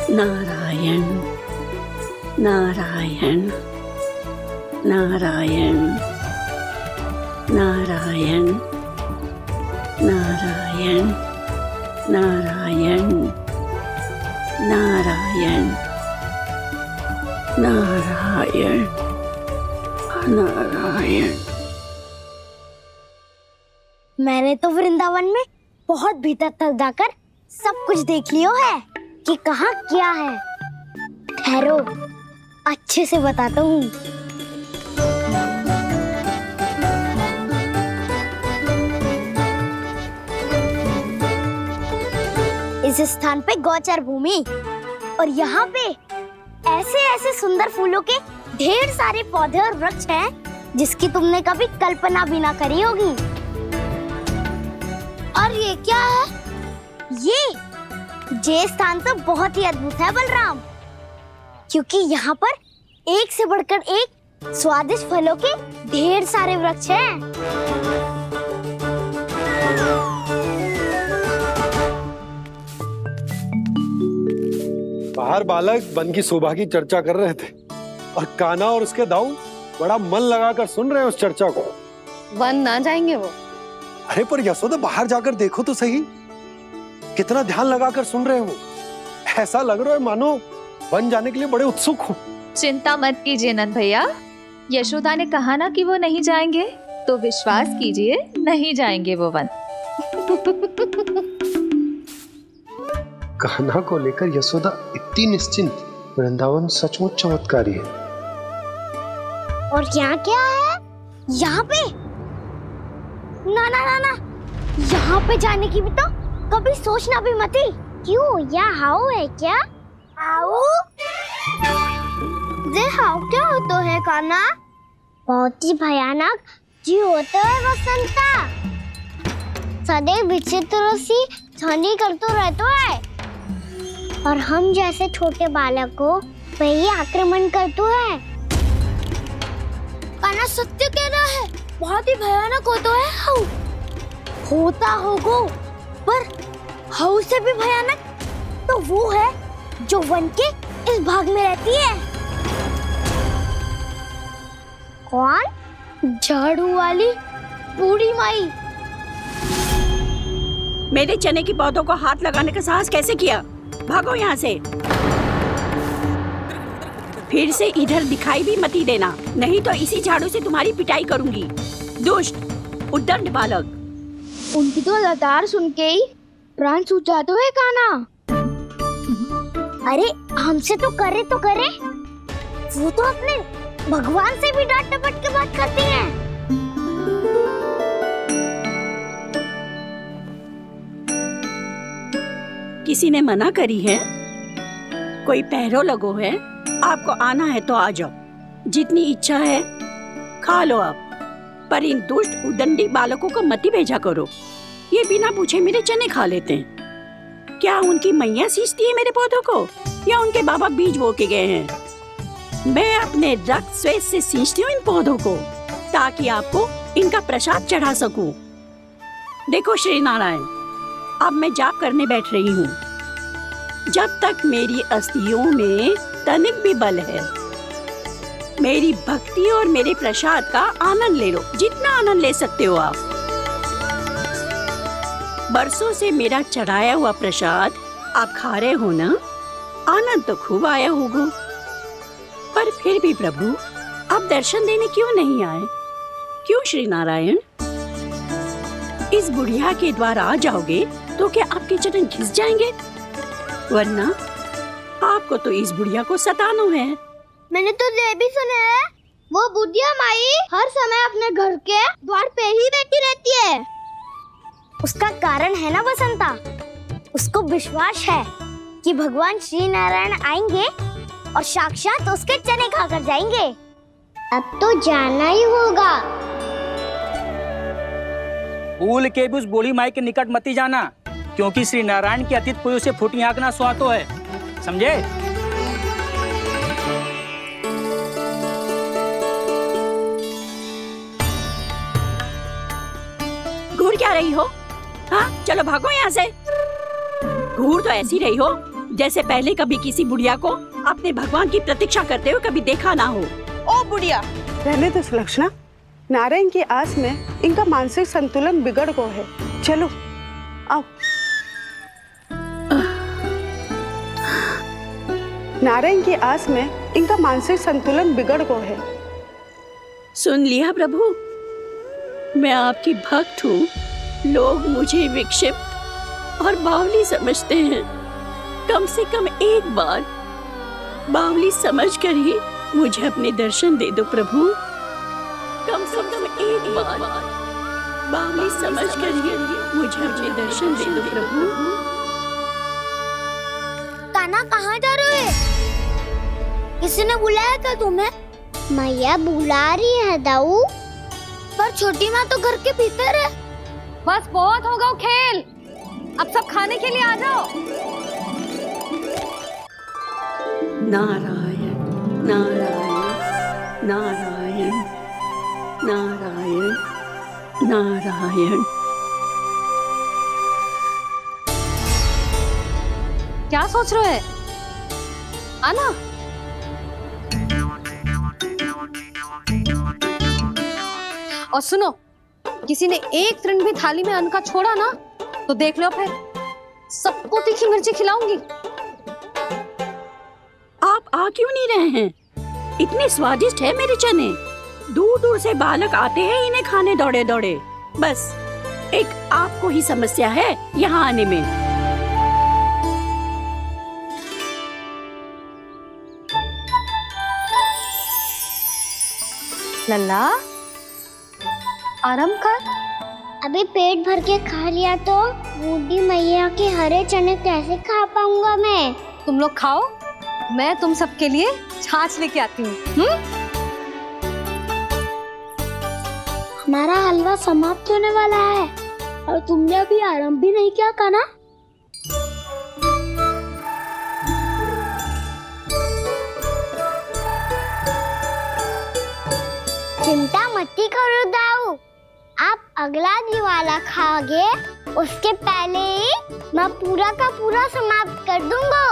नारायण नारायण नारायण नारायण नारायण नारायण नारायण नारायण नारायण। मैंने तो वृंदावन में बहुत भीतर तक जाकर सब कुछ देख लियो है कि कहाँ क्या है। ठहरो, अच्छे से बताता हूँ। इस स्थान पे गोचर भूमि और यहाँ पे ऐसे ऐसे सुंदर फूलों के ढेर सारे पौधे और वृक्ष हैं जिसकी तुमने कभी कल्पना भी ना करी होगी। और ये क्या है? ये स्थान तो बहुत ही अद्भुत है बलराम, क्योंकि यहाँ पर एक से बढ़कर एक स्वादिष्ट फलों के ढेर सारे वृक्ष हैं। बाहर बालक वन की शोभा की चर्चा कर रहे थे और कान्हा और उसके दाऊ बड़ा मन लगाकर सुन रहे हैं उस चर्चा को। वन ना जाएंगे वो? अरे पर यशोदा, बाहर जाकर देखो तो सही, कितना ध्यान लगाकर सुन रहे हो। ऐसा लग रहा है मानो वन जाने के लिए बड़े उत्सुक हो। चिंता मत कीजिए नंद भैया, यशोदा ने कहा ना कि वो नहीं जाएंगे, तो विश्वास कीजिए नहीं जाएंगे वो वन। कान्हा को लेकर यशोदा इतनी निश्चिंत, वृंदावन सचमुच चमत्कारी है। और यहाँ क्या है? यहाँ पे ना ना ना ना, यहाँ पे जाने की भी तो कभी सोचना भी मत ही। क्यों, यहाँ हाउ है क्या? हाउ? ये हाउ क्या होता है कान्हा? बहुत ही भयानक जी होते है बसंता। सदैव विचित्र सी ध्वनि करते रहते है और हम जैसे छोटे बालक को वही आक्रमण करते है। कान्हा सत्य कह रहा है, बहुत ही भयानक होता है हाउ। होता होगो, पर हाउ से भी भयानक तो वो है जो वन के इस भाग में रहती है। कौन? झाड़ू वाली बूढ़ी माई। मेरे चने की पौधों को हाथ लगाने का साहस कैसे किया? भागो यहाँ से। फिर से इधर दिखाई भी मती देना, नहीं तो इसी झाड़ू से तुम्हारी पिटाई करूंगी। दुष्ट उद्दंड बालक। उनकी तो लतार सुन के ही प्राण सूझ जाते हुए कान्हा। अरे हमसे तो करे, वो तो अपने भगवान से भी डांट डपट के बात करती हैं। किसी ने मना करी है? कोई पहरो लगो है? आपको आना है तो आ जाओ, जितनी इच्छा है खा लो आप, पर इन दुष्ट उदंडी बालकों को मत भेजा करो। ये बिना पूछे मेरे चने खा लेते हैं। क्या उनकी मैया सींचती है मेरे पौधों को, या उनके बाबा बीज बो के गए हैं? मैं अपने रक्त स्वेद से सींचती हूँ इन पौधों को, ताकि आपको इनका प्रसाद चढ़ा सकूं। देखो श्री नारायण, अब मैं जाप करने बैठ रही हूँ। जब तक मेरी अस्थियों में तनिक भी बल है, मेरी भक्ति और मेरे प्रसाद का आनंद ले लो, जितना आनंद ले सकते हो आप। बरसों से मेरा चढ़ाया हुआ प्रसाद आप खा रहे हो ना, आनंद तो खूब आया होगा। पर फिर भी प्रभु आप दर्शन देने क्यों नहीं आए? क्यों श्री नारायण? इस बुढ़िया के द्वार आ जाओगे तो क्या आपके चरण घिस जाएंगे? वरना आपको तो इस बुढ़िया को सताना है। मैंने तो ये भी सुना है, वो बुढ़िया माई हर समय अपने घर के द्वार पे ही बैठी रहती है। उसका कारण है ना बसंता, उसको विश्वास है कि भगवान श्री नारायण आएंगे और साक्षात उसके चने खाकर जाएंगे। अब तो जाना ही होगा। भूल के भी उस बूढ़ी माई के निकट मत जाना, क्योंकि श्री नारायण की अतीत पुरुष से फूटी आंख ना सुहातो है, समझे? घूर क्या रही हो? हाँ, चलो भागो यहाँ से। घूर तो ऐसी रही हो जैसे पहले कभी किसी बुढ़िया को अपने भगवान की प्रतीक्षा करते हुए कभी देखा ना हो। ओ बुढ़िया, रहने दो सुलक्षणा। नारायण की आस में इनका मानसिक संतुलन बिगड़ गया है। चलो आओ। नारायण की आस में इनका मानसिक संतुलन बिगड़ गया है। सुन लिया प्रभु, मैं आपकी भक्त हूँ। लोग मुझे विक्षिप्त और बावली समझते हैं। कम से कम एक बार बावली समझकर ही मुझे अपने दर्शन दे दो प्रभु। कम से कम एक बार बावली समझकर ही मुझे अपने दर्शन दे दो प्रभु। कान्हा कहाँ जा रहे हो? किसी ने बुलाया था तुम्हें? मैया बुला रही है दाऊ, पर छोटी माँ तो घर के भीतर है। बस बहुत होगा खेल, अब सब खाने के लिए आ जाओ। नारायण नारायण नारायण नारायण नारायण। क्या सोच रहे हैं? आना। और सुनो, किसी ने एक तृण भी थाली में अन्न का छोड़ा ना तो देख लो, फिर सबको तीखी मिर्ची खिलाऊंगी। आप आ क्यों नहीं रहे हैं? इतने स्वादिष्ट है मेरे चने। दूर दूर से बालक आते हैं इन्हें खाने दौड़े दौड़े। बस एक आपको ही समस्या है यहाँ आने में। लल्ला, आराम कर। अभी पेट भर के खा लिया तो बूढ़ी मैया के हरे चने कैसे खा पाऊंगा मैं? तुम लोग खाओ, मैं तुम सबके लिए छाछ लेके आती हूँ। हमारा हलवा समाप्त होने वाला है और तुमने अभी आरंभ भी नहीं किया कान्हा। चिंता मत करो दाऊ, आप अगला दिवाला खाओगे उसके पहले ही मैं पूरा का पूरा समाप्त कर दूंगा।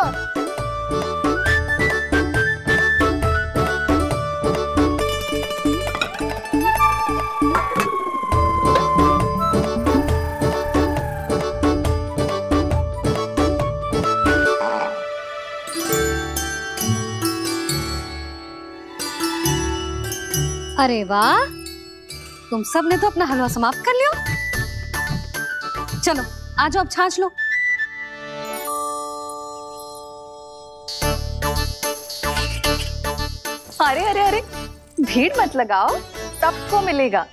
अरे वाह, तुम सब ने तो अपना हलवा समाप्त कर लिया। चलो आ जाओ, अब छाछ लो। अरे अरे अरे, भीड़ मत लगाओ, सबको मिलेगा।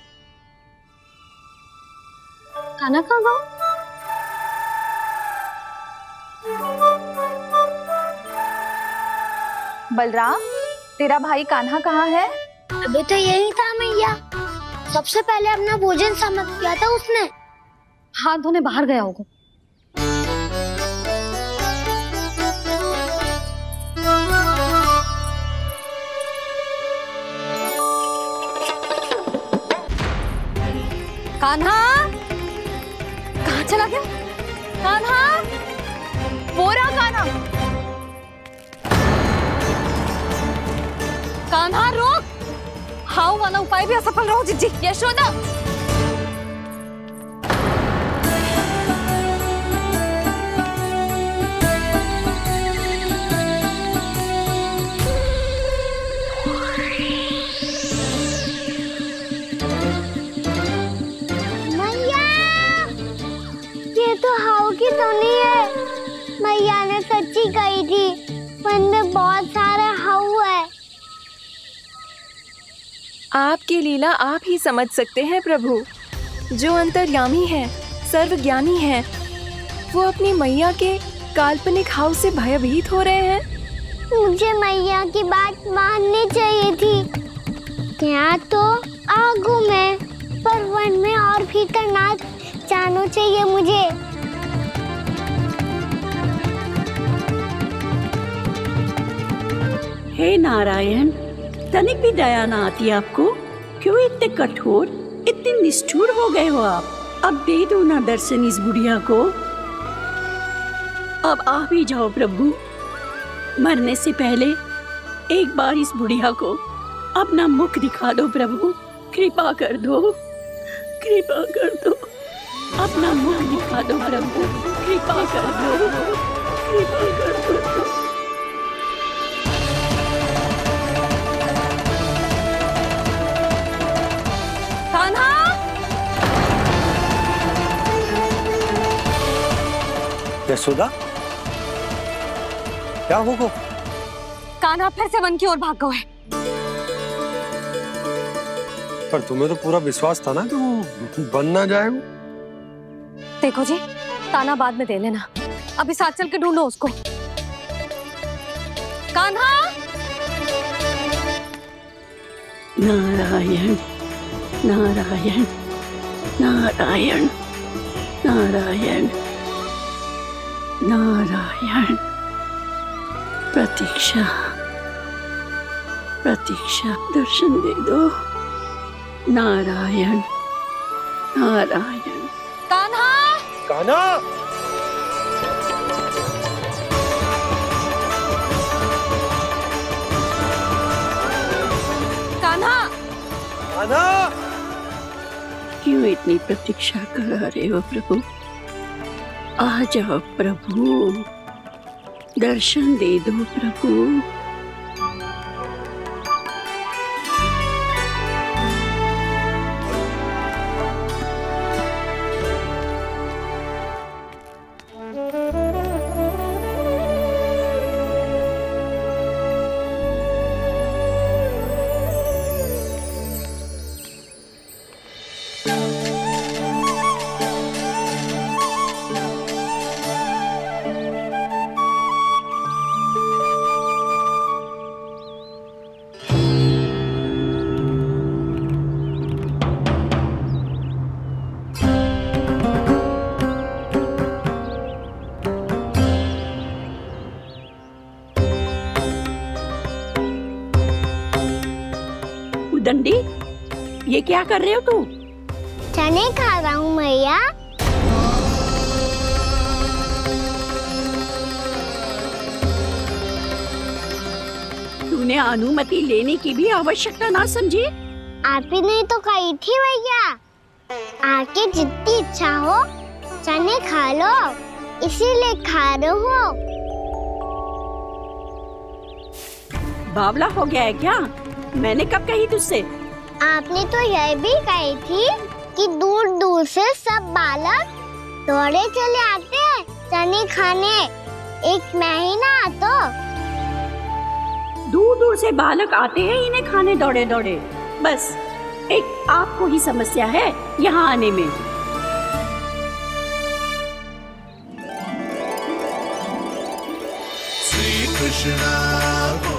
खाना खा गो। बलराम, तेरा भाई कान्हा कहाँ है? अभी तो यही था मैया, सबसे पहले अपना भोजन समाप्त किया था उसने। हाथ धोने बाहर गया होगा। कान्हा कहाँ चला गया? कान्हा, वो रहा कान्हा। कान्हा रोक, हाउ वाला उपाय भी असफल रहो जिज्जी। यशोदा, मैया, ये तो हाउ की धुनी है। मैया ने सच्ची कही थी, मन में बहुत सारे हाउ है। आपकी लीला आप ही समझ सकते हैं प्रभु। जो अंतर्यामी है, सर्वज्ञानी है, वो अपनी मैया के काल्पनिक हाव से भयभीत हो रहे हैं। मुझे मैया की बात माननी चाहिए थी। यहाँ तो आगू में, पर वन में और भीतर ना जाना चाहिए मुझे। हे नारायण, तनिक भी दया ना आती आपको? क्यों इतने कठोर, इतने निष्ठुर हो गए हो आप? अब दे दो ना दर्शन इस बुढ़िया को। अब आ भी जाओ प्रभु, मरने से पहले एक बार इस बुढ़िया को अपना मुख दिखा दो प्रभु। कृपा कर दो, कृपा कर दो, अपना मुख दिखा दो प्रभु। कृपा कर दो, कृपा कर दो। कान्हा, यशोदा, क्या होगा? कान्हा फिर से वन की ओर भाग गए। पर तुम्हें तो पूरा विश्वास था ना कि वो बन ना जाए। देखो जी, ताना बाद में दे लेना, अभी साथ चल के ढूंढो उसको। कान्हा, नारायण नारायण नारायण नारायण नारायण। प्रतीक्षा प्रतीक्षा, दर्शन दे दो। नारायण नारायण। कान्हा, कान्हा, कान्हा, कान्हा। क्यों इतनी प्रतीक्षा करा रहे हो प्रभु? आ जाओ प्रभु, दर्शन दे दो प्रभु। चंडी, ये क्या कर रहे हो तू? चने खा रहा हूँ मैया। तूने अनुमति लेने की भी आवश्यकता ना समझी? आप ही नहीं तो कही थी भैया, आके जितनी इच्छा हो चने खा लो, इसीलिए खा रहे हो। बावला हो गया है क्या? मैंने कब कही तुझसे? आपने तो यह भी कही थी कि दूर दूर से सब बालक दौड़े चले आते हैं चने खाने, एक महीना तो दूर दूर से बालक आते हैं इन्हें खाने दौड़े दौड़े। बस एक आपको ही समस्या है यहाँ आने में। श्री कृष्ण